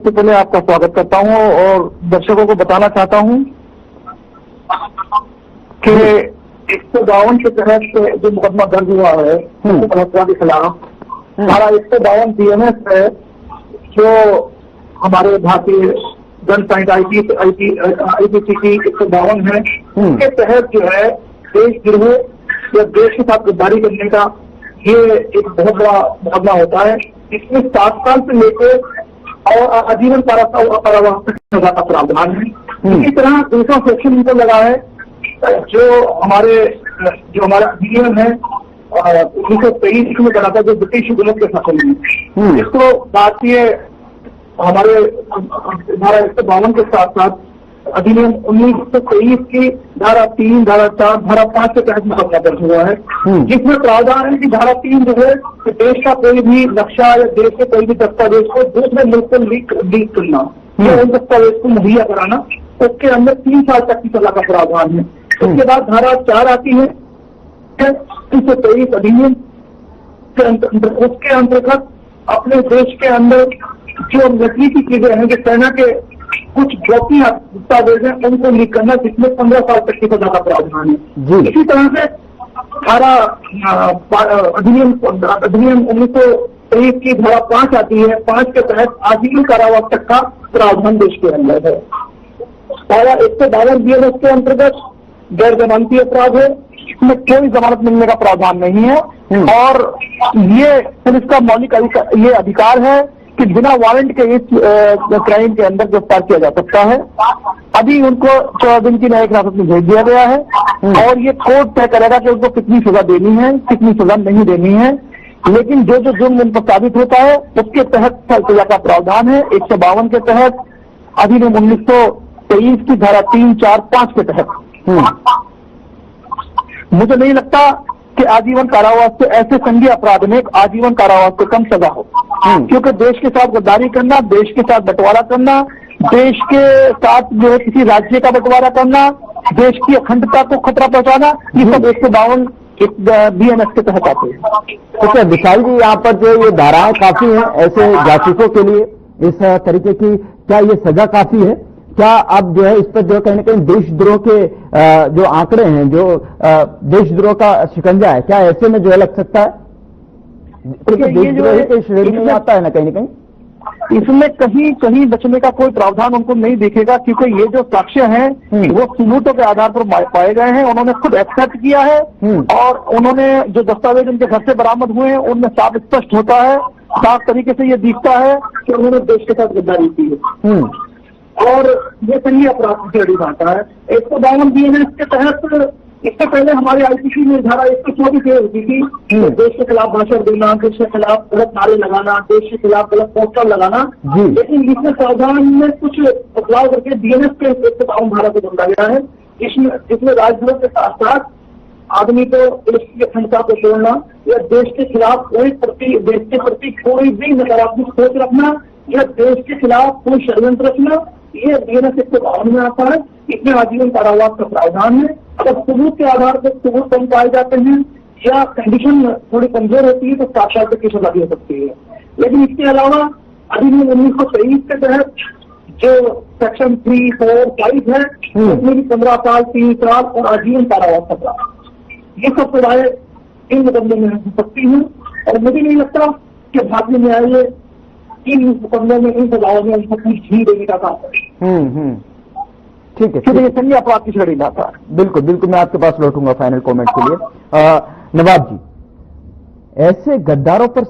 सबसे पहले आपका स्वागत करता हूं और दर्शकों को बताना चाहता हूं कि 152 के तहत जो मुकदमा दर्ज हुआ है भाजपा के खिलाफ, हमारा 152 बीएनएस है जो हमारे भारतीय दंड संहिता आईपीसी की 152 है। उसके तहत जो है देशद्रोह या देश के साथ गद्दारी करने का ये एक बहुत बड़ा मुकदमा होता है। इसमें 7 साल से लेकर और आजीवन कारावास तक सजा का प्रावधान है। इसी तरह दूसरा सेक्शन इनको लगा है जो हमारे अधिनियम है 1923 में बना था, जो ब्रिटिश हुकूमत के शासन में, इसको भारतीय हमारे धारा 152 के साथ साथ अधिनियम 1923 की धारा 3, धारा 4, धारा 5 के तहत मुकदमा दर्ज हुआ है, जिसमें प्रावधान है कि धारा 3 जो है कि देश का कोई भी नक्शा या देश के कोई भी दस्तावेज को दूसरे मुल्क को लीक करना या उन दस्तावेज को मुहैया कराना, उसके अंदर 3 साल तक की सजा का प्रावधान है। उसके बाद धारा 4 आती है 1923 अधिनियम के अंतर्गत, उसके अंतर्गत अपने देश के अंदर जो नकली की चीजें हैं, जो सेना के कुछ गोपनीय दस्तावेज हैं, उनको लीक करना, जिसमें 15 साल तक की सजा का प्रावधान है। इसी तरह से धारा अधिनियम 1923 की धारा 5 आती है। 5 के तहत आजीवन कारावास तक का प्रावधान देश के अंदर है। धारा 152 बीएनएस के अंतर्गत गैर जमानती अपराध है, इसमें कोई जमानत मिलने का प्रावधान नहीं है और ये पुलिस का मौलिक ये अधिकार है कि बिना वारंट के इस क्राइम के अंदर गिरफ्तार किया जा सकता है। अभी उनको 14 दिन की न्यायिक हिरासत में भेज दिया गया है और ये कोर्ट तय करेगा कि उनको कितनी सजा देनी है, कितनी सजा नहीं देनी है। लेकिन जो जुर्म उन पर साबित होता है उसके तहत सजा का प्रावधान है। 152 के तहत, अधिनियम 1923 की धारा 3, 4, 5 के तहत। मुझे नहीं लगता कि आजीवन कारावास से ऐसे संज्ञेय अपराध में आजीवन कारावास से कम सजा हो, क्योंकि देश के साथ गद्दारी करना, देश के साथ बंटवारा करना, देश के साथ जो है किसी राज्य का बंटवारा करना, देश की अखंडता को खतरा पहुंचाना, ये सब 152 बीएनएस के तहत आते हैं। तो विशाल जी, यहाँ पर जो ये धाराएं काफी हैं ऐसे जासूसों के लिए, इस तरीके की क्या ये सजा काफी है? क्या अब जो है इस पर जो कहीं ना कहीं देशद्रोह के जो आंकड़े हैं, जो देशद्रोह का शिकंजा है, क्या ऐसे में जो है लग सकता है? देशद्रोह के श्रेणी में आता है ना कहीं ना कहीं, इसमें कहीं बचने का कोई प्रावधान उनको नहीं दिखेगा, क्योंकि ये जो साक्ष्य हैं वो सबूतों के आधार पर पाए गए हैं। उन्होंने खुद एक्सेप्ट किया है और उन्होंने जो दस्तावेज उनके घर से बरामद हुए हैं उनमें साफ स्पष्ट होता है, साफ तरीके से ये दिखता है कि उन्होंने देश के साथ गद्दारी की है और ये संज्ञेय अपराध की श्रेणी में आता है। 152 बीएनएस के तहत इससे पहले हमारे आईपीसी में धारा 124 होती थी, देश के खिलाफ भाषण देना, देश के खिलाफ गलत नारे लगाना, देश के खिलाफ गलत पोस्टर लगाना, लेकिन इसमें प्रावधान में कुछ बदलाव करके बीएनएस के 152 धारा को बदला गया है। इसमें राजद्रोह के साथ साथ आदमी को देश की अखंडता को तोड़ना या देश के खिलाफ देश के प्रति कोई भी नकारात्मक सोच रखना या देश के खिलाफ कोई षड्यंत्र रचना, ये बीएनएस 152 में आता है। इसमें आजीवन कारावास का प्रावधान है। अगर सबूत के आधार पर सबूत कम पाए जाते हैं या कंडीशन थोड़ी कमजोर होती है तो 7 साल तक की सजा भी हो सकती है। लेकिन इसके अलावा अधिनियम 1923 के तहत जो सेक्शन 3, 4, 5 है, उसमें भी 15 साल, 3 साल और आजीवन कारावास का प्रावधान, ये सब सजाएं इन मुकदमे में हो सकती हैं और मुझे नहीं लगता कि भारतीय न्यायालय इन मुकदमों में, इन सजाओं में उनको कुछ भी देने का काम है। ठीक है, ये संज्ञेय अपराध की श्रेणी में आता है। बिल्कुल बिल्कुल, मैं आपके पास लौटूंगा फाइनल कमेंट के लिए। नवाब जी, ऐसे गद्दारों पर